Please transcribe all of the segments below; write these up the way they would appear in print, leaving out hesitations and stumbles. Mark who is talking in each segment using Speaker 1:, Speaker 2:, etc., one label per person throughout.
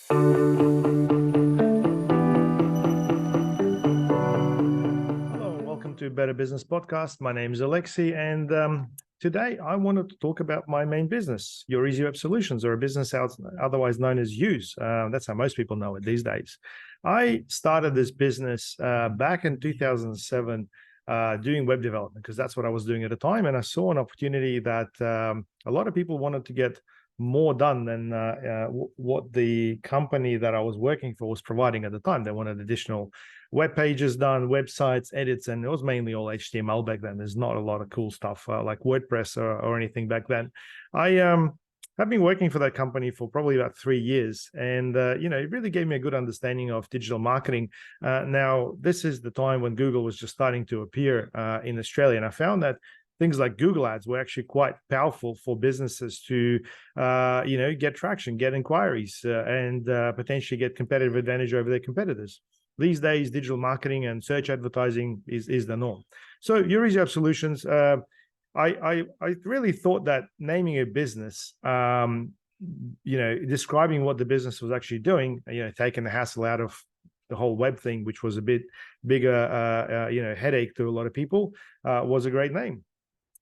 Speaker 1: Hello, welcome to Better Business Podcast. My name is Alexei, and today I wanted to talk about my main business, YEWS Solutions, or a business otherwise known as YEWS. That's how most people know it these days. I started this business back in 2007 doing web development because that's what I was doing at the time, and I saw an opportunity that a lot of people wanted to get more done than what the company that I was working for was providing at the time. They wanted additional web pages done, websites, edits, and it was mainly all HTML back then. There's not a lot of cool stuff like WordPress or anything back then. I have been working for that company for probably about 3 years, and it really gave me a good understanding of digital marketing. Now, this is the time when Google was just starting to appear in Australia, and I found that things like Google ads were actually quite powerful for businesses to, get traction, get inquiries, and potentially get competitive advantage over their competitors. These days, digital marketing and search advertising is the norm. So YEWS Solutions, I really thought that naming a business, describing what the business was actually doing, taking the hassle out of the whole web thing, which was a bit bigger, headache to a lot of people, was a great name.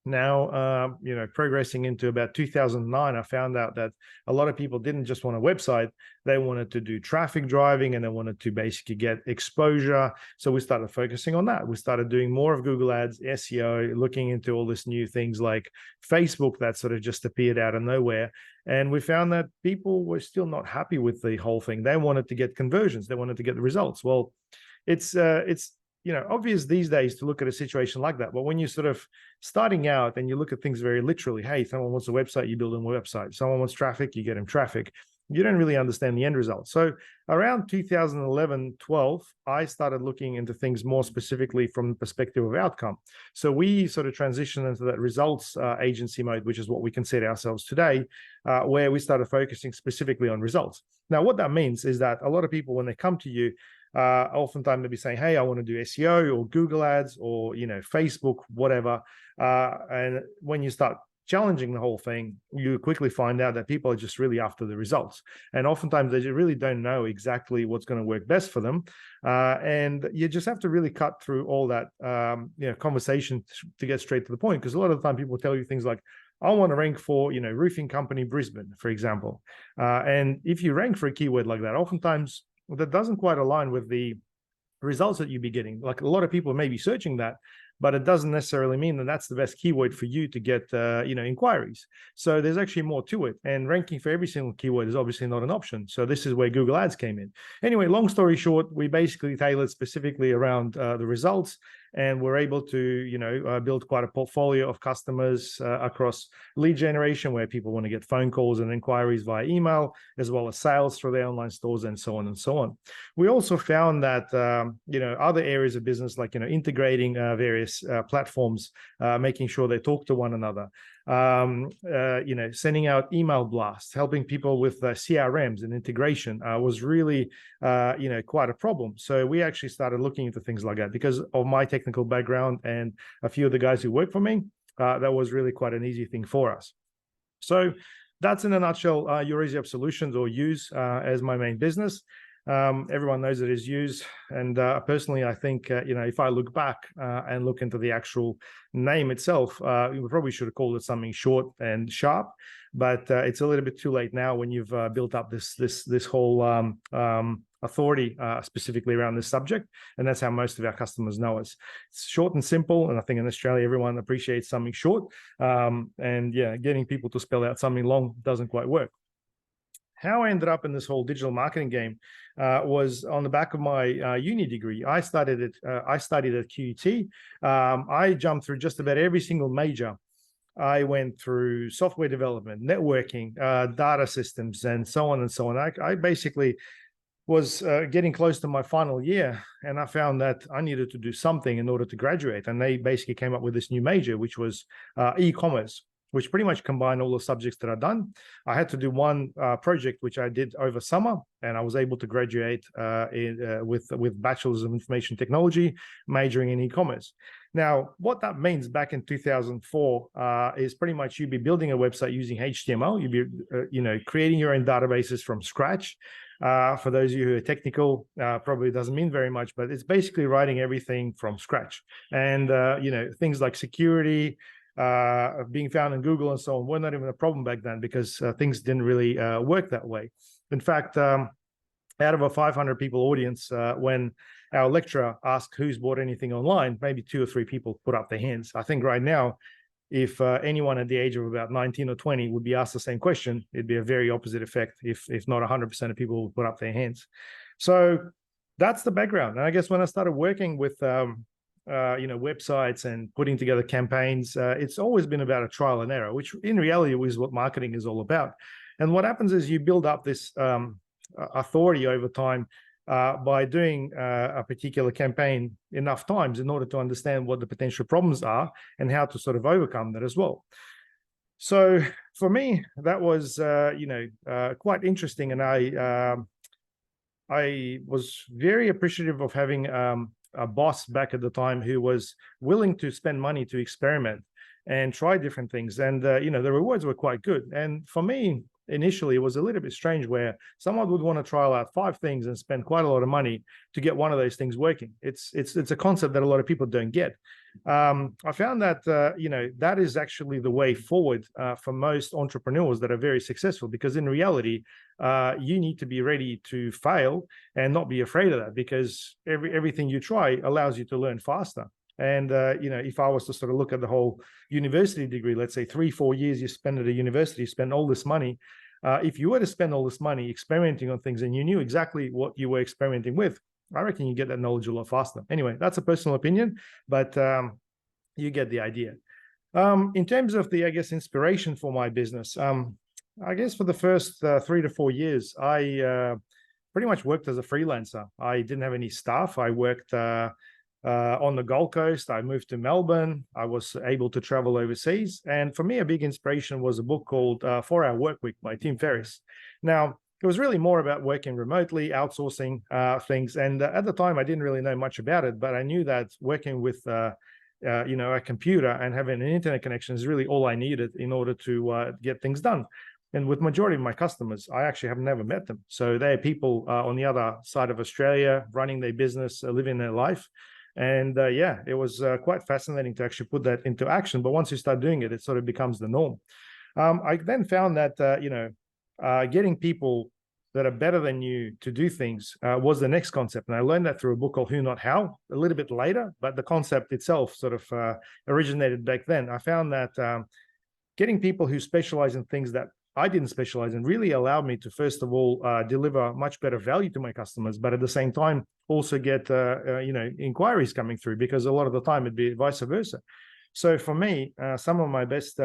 Speaker 1: Now, progressing into about 2009, I found out that a lot of people didn't just want a website. They wanted to do traffic driving, and they wanted to basically get exposure. So we started focusing on that. We started doing more of Google ads, SEO, looking into all this new things like Facebook that sort of just appeared out of nowhere. And we found that people were still not happy with the whole thing. They wanted to get conversions. They wanted to get the results. Well, it's obvious these days to look at a situation like that. But when you're sort of starting out and you look at things very literally, hey, someone wants a website, you build them a website. Someone wants traffic, you get them traffic. You don't really understand the end result. So around 2011, 12, I started looking into things more specifically from the perspective of outcome. So we sort of transitioned into that results agency mode, which is what we consider ourselves today, where we started focusing specifically on results. Now, what that means is that a lot of people, when they come to you, oftentimes they'll be saying, hey, I want to do SEO or Google ads or, Facebook, whatever. And when you start challenging the whole thing, you quickly find out that people are just really after the results. And oftentimes they really don't know exactly what's going to work best for them. And you just have to really cut through all that, conversation to get straight to the point. Because a lot of the time people tell you things like, I want to rank for, roofing company Brisbane, for example. And if you rank for a keyword like that, oftentimes that doesn't quite align with the results that you'd be getting. Like a lot of people may be searching that, but it doesn't necessarily mean that that's the best keyword for you to get, inquiries. So there's actually more to it. And ranking for every single keyword is obviously not an option. So this is where Google Ads came in. Anyway, long story short, we basically tailored specifically around the results. And we're able to, build quite a portfolio of customers across lead generation, where people want to get phone calls and inquiries via email, as well as sales through their online stores and so on and so on. We also found that, other areas of business, like, integrating various platforms, making sure they talk to one another, sending out email blasts, helping people with CRMs and integration was really, quite a problem. So we actually started looking into things like that because of my technical background and a few of the guys who work for me. That was really quite an easy thing for us. So that's in a nutshell, YEWS Solutions, or YEWS, as my main business. Everyone knows it is YEWS, and personally, I think if I look back and look into the actual name itself, we probably should have called it something short and sharp. But it's a little bit too late now when you've built up this whole authority specifically around this subject, and that's how most of our customers know us. It's short and simple, and I think in Australia everyone appreciates something short. Getting people to spell out something long doesn't quite work. How I ended up in this whole digital marketing game was on the back of my uni degree. I studied at QUT. I jumped through just about every single major. I went through software development, networking, data systems, and so on and so on. I basically was getting close to my final year, and I found that I needed to do something in order to graduate. And they basically came up with this new major, which was e-commerce, which pretty much combined all the subjects that I'd done. I had to do one project, which I did over summer, and I was able to graduate with Bachelor's of Information Technology, majoring in e-commerce. Now, what that means back in 2004 is pretty much you'd be building a website using HTML. You'd be, creating your own databases from scratch. For those of you who are technical, probably doesn't mean very much, but it's basically writing everything from scratch. And, things like security, being found in Google and so on were not even a problem back then, because things didn't really work that way. In fact, out of a 500 people audience, when our lecturer asked who's bought anything online, maybe 2 or 3 people put up their hands. I think right now, if anyone at the age of about 19 or 20 would be asked the same question, it'd be a very opposite effect, if not 100% of people would put up their hands. So that's the background. And I guess when I started working with websites and putting together campaigns, it's always been about a trial and error, which in reality is what marketing is all about. And what happens is you build up this authority over time by doing a particular campaign enough times in order to understand what the potential problems are and how to sort of overcome that as well. So for me, that was quite interesting, and I was very appreciative of having a boss back at the time who was willing to spend money to experiment and try different things, and the rewards were quite good. And for me, initially, it was a little bit strange where someone would want to trial out 5 things and spend quite a lot of money to get one of those things working. It's a concept that a lot of people don't get. I found that that is actually the way forward for most entrepreneurs that are very successful, because in reality, you need to be ready to fail and not be afraid of that, because everything you try allows you to learn faster. And, if I was to sort of look at the whole university degree, let's say 3-4 years you spend at a university, spend all this money. If you were to spend all this money experimenting on things and you knew exactly what you were experimenting with, I reckon you get that knowledge a lot faster. Anyway, that's a personal opinion, but you get the idea. In terms of the, inspiration for my business, I guess for the first 3 to 4 years, I pretty much worked as a freelancer. I didn't have any staff. I worked on the Gold Coast. I moved to Melbourne. I was able to travel overseas. And for me, a big inspiration was a book called 4-Hour Workweek by Tim Ferriss. Now, it was really more about working remotely, outsourcing things. And at the time, I didn't really know much about it, but I knew that working with a computer and having an internet connection is really all I needed in order to get things done. And with majority of my customers, I actually have never met them. So they're people on the other side of Australia, running their business, living their life. And it was quite fascinating to actually put that into action. But once you start doing it, it sort of becomes the norm. I then found that, getting people that are better than you to do things was the next concept. And I learned that through a book called Who Not How a little bit later, but the concept itself sort of originated back then. I found that getting people who specialize in things that I didn't specialize in really allowed me to, first of all, deliver much better value to my customers, but at the same time, also get, inquiries coming through, because a lot of the time it'd be vice versa. So for me, some of my best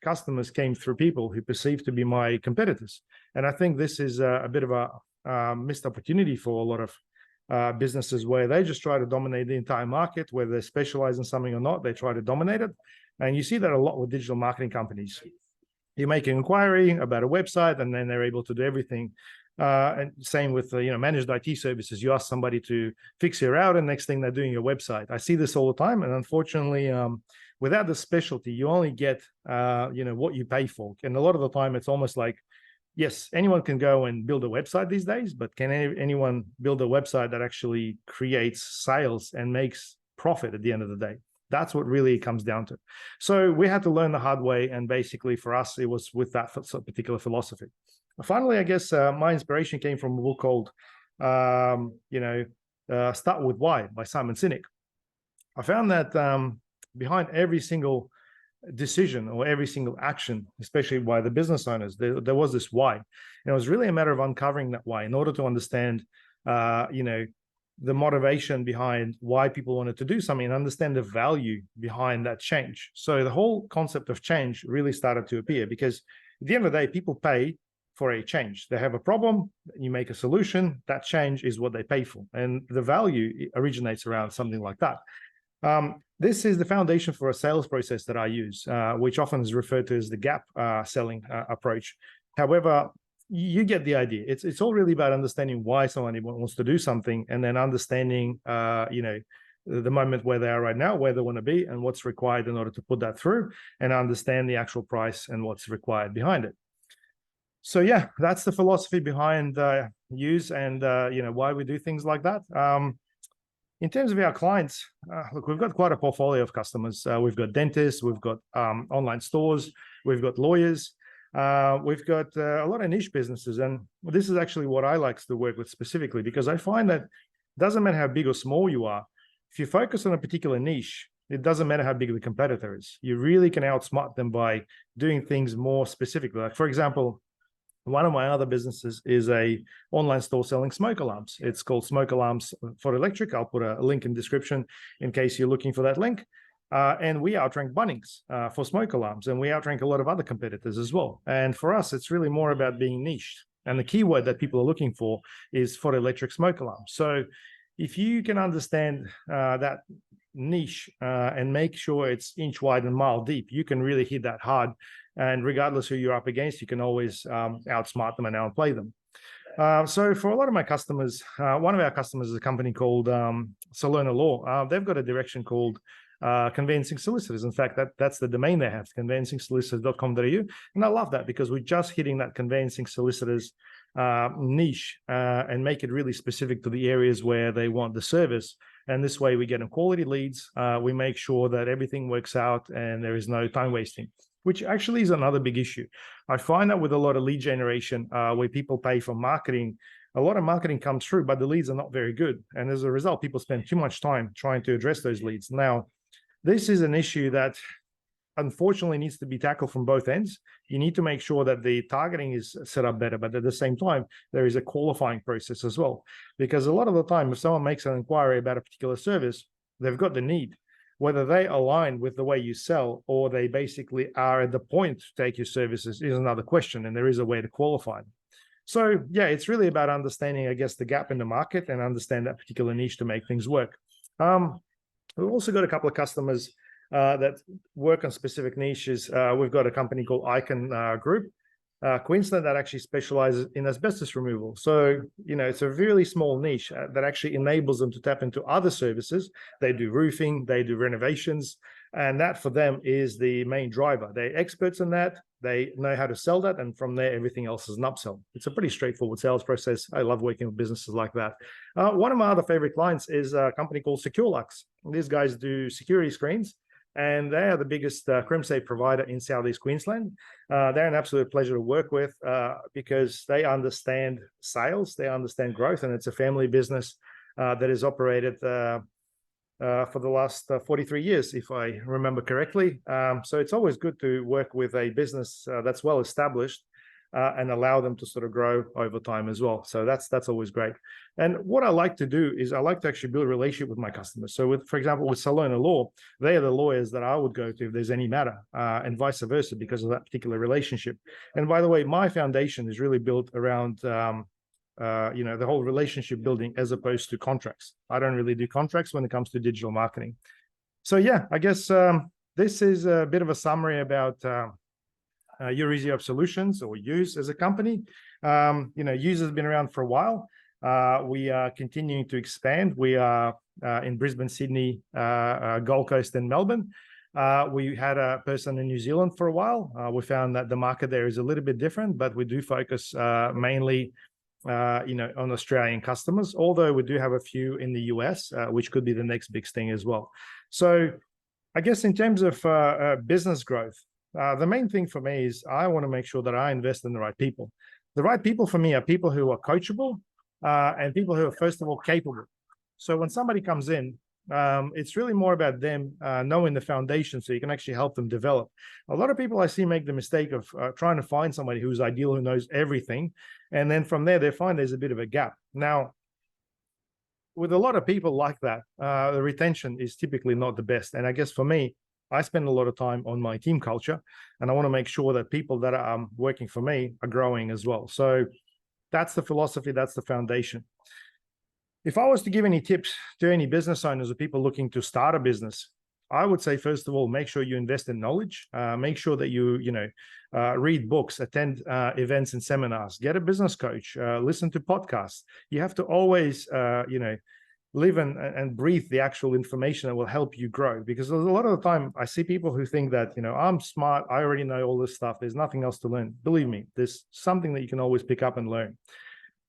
Speaker 1: customers came through people who perceived to be my competitors. And I think this is a bit of a missed opportunity for a lot of businesses, where they just try to dominate the entire market, whether they specialize in something or not, they try to dominate it. And you see that a lot with digital marketing companies. You make an inquiry about a website, and then they're able to do everything. And same with managed IT services. You ask somebody to fix your router, and next thing they're doing your website. I see this all the time, and unfortunately, without the specialty, you only get what you pay for. And a lot of the time, it's almost like, yes, anyone can go and build a website these days, but can anyone build a website that actually creates sales and makes profit at the end of the day? That's what really comes down to. So we had to learn the hard way. And basically for us, it was with that particular philosophy. Finally, I guess my inspiration came from a book called, Start With Why by Simon Sinek. I found that behind every single decision or every single action, especially by the business owners, there was this why. And it was really a matter of uncovering that why in order to understand, the motivation behind why people wanted to do something and understand the value behind that change. So the whole concept of change really started to appear, because at the end of the day, people pay for a change. They have a problem, you make a solution, that change is what they pay for. And the value originates around something like that. This is the foundation for a sales process that I use, which often is referred to as the gap selling approach. However, you get the idea. It's all really about understanding why someone wants to do something, and then understanding, the moment where they are right now, where they want to be, and what's required in order to put that through, and understand the actual price and what's required behind it. So yeah, that's the philosophy behind use and why we do things like that. In terms of our clients, look, we've got quite a portfolio of customers. We've got dentists, we've got online stores, we've got lawyers, we've got a lot of niche businesses. And this is actually what I like to work with specifically, because I find that it doesn't matter how big or small you are. If you focus on a particular niche, it doesn't matter how big the competitor is. You really can outsmart them by doing things more specifically. Like, for example, one of my other businesses is a online store selling smoke alarms. It's called Smoke Alarms for Electric. I'll put a link in the description in case you're looking for that link. And we outrank Bunnings for smoke alarms, and we outrank a lot of other competitors as well. And for us, it's really more about being niche. And the keyword that people are looking for is for electric smoke alarms. So if you can understand that niche and make sure it's inch wide and mile deep, you can really hit that hard. And regardless who you're up against, you can always outsmart them and outplay them. So for a lot of my customers, one of our customers is a company called Salona Law. They've got a direction called Conveyancing Solicitors. In fact, that's the domain they have, conveyancingsolicitors.com.au. And I love that because we're just hitting that conveyancing solicitors niche and make it really specific to the areas where they want the service. And this way we get them quality leads. We make sure that everything works out and there is no time wasting, which actually is another big issue. I find that with a lot of lead generation, where people pay for marketing, a lot of marketing comes through, but the leads are not very good. And as a result, people spend too much time trying to address those leads. Now, this is an issue that unfortunately needs to be tackled from both ends. You need to make sure that the targeting is set up better, but at the same time, there is a qualifying process as well. Because a lot of the time, if someone makes an inquiry about a particular service, they've got the need. Whether they align with the way you sell or they basically are at the point to take your services is another question, and there is a way to qualify them. So yeah, it's really about understanding, I guess, the gap in the market and understand that particular niche to make things work. We've also got a couple of customers that work on specific niches. We've got a company called Icon Group, Queensland, that actually specializes in asbestos removal. So, it's a really small niche that actually enables them to tap into other services. They do roofing, they do renovations, and that for them is the main driver. They're experts in that. They know how to sell that. And from there, everything else is an upsell. It's a pretty straightforward sales process. I love working with businesses like that. One of my other favorite clients is a company called SecureLux. These guys do security screens, and they are the biggest CrimSafe provider in Southeast Queensland. They're an absolute pleasure to work with because they understand sales, they understand growth, and it's a family business that is operated for the last 43 years, if I remember correctly. So it's always good to work with a business that's well established and allow them to sort of grow over time as well. So that's always great. And what I like to do is I like to actually build a relationship with my customers. So for example, with Salona Law, they are the lawyers that I would go to if there's any matter, and vice versa, because of that particular relationship. And by the way, my foundation is really built around the whole relationship building as opposed to contracts. I don't really do contracts when it comes to digital marketing. So yeah, I guess this is a bit of a summary about YEWS Solutions, or YEWS as a company. YEWS has been around for a while. We are continuing to expand. We are in Brisbane, Sydney, Gold Coast, and Melbourne. We had a person in New Zealand for a while. We found that the market there is a little bit different, but we do focus mainly on Australian customers, although we do have a few in the US, which could be the next big thing as well. So I guess in terms of business growth, the main thing for me is I want to make sure that I invest in the right people. The right people for me are people who are coachable and people who are, first of all, capable. So when somebody comes in, it's really more about them knowing the foundation so you can actually help them develop. A lot of people I see make the mistake of trying to find somebody who's ideal, who knows everything. And then from there, they find there's a bit of a gap. Now, with a lot of people like that, the retention is typically not the best. And I guess for me, I spend a lot of time on my team culture, and I want to make sure that people that are working for me are growing as well. So that's the philosophy, that's the foundation. If I was to give any tips to any business owners or people looking to start a business, I would say, first of all, make sure you invest in knowledge. Make sure that you read books, attend events and seminars, get a business coach, listen to podcasts. You have to always, live and breathe the actual information that will help you grow. Because a lot of the time I see people who think that, I'm smart, I already know all this stuff, there's nothing else to learn. Believe me, there's something that you can always pick up and learn.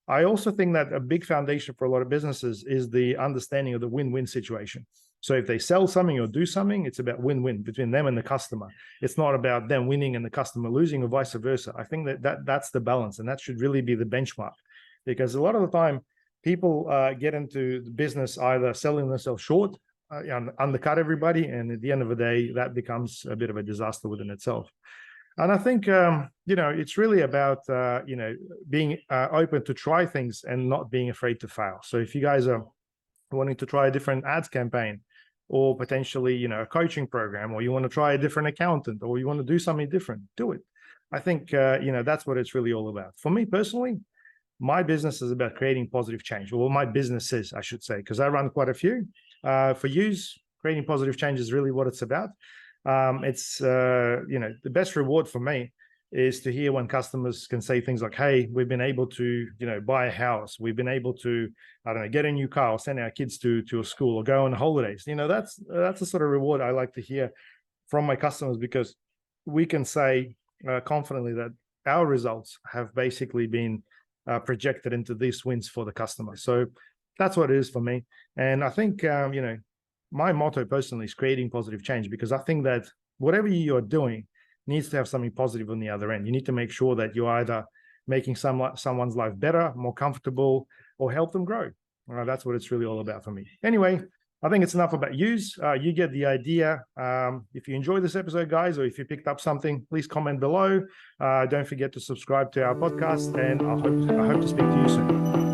Speaker 1: I also think that a big foundation for a lot of businesses is the understanding of the win-win situation. So if they sell something or do something, it's about win-win between them and the customer. It's not about them winning and the customer losing or vice versa. I think that's the balance, and that should really be the benchmark, because a lot of the time people get into the business either selling themselves short, undercut everybody, and at the end of the day, that becomes a bit of a disaster within itself. And I think, it's really about, being open to try things and not being afraid to fail. So if you guys are wanting to try a different ads campaign, or potentially, a coaching program, or you want to try a different accountant, or you want to do something different, do it. I think, that's what it's really all about. For me personally, my business is about creating positive change. Well, my business is, I should say, because I run quite a few. For YEWS, creating positive change is really what it's about. It's the best reward for me is to hear when customers can say things like, hey, we've been able to, buy a house. We've been able to, I don't know, get a new car, or send our kids to a school, or go on holidays. That's the sort of reward I like to hear from my customers, because we can say confidently that our results have basically been projected into these wins for the customer. So that's what it is for me. And I think, my motto personally is creating positive change, because I think that whatever you're doing needs to have something positive on the other end. You need to make sure that you're either making someone's life better, more comfortable, or help them grow. That's what it's really all about for me. Anyway, I think it's enough about YEWS. You get the idea. If you enjoyed this episode, guys, or if you picked up something, please comment below. Don't forget to subscribe to our podcast, and I hope to speak to you soon.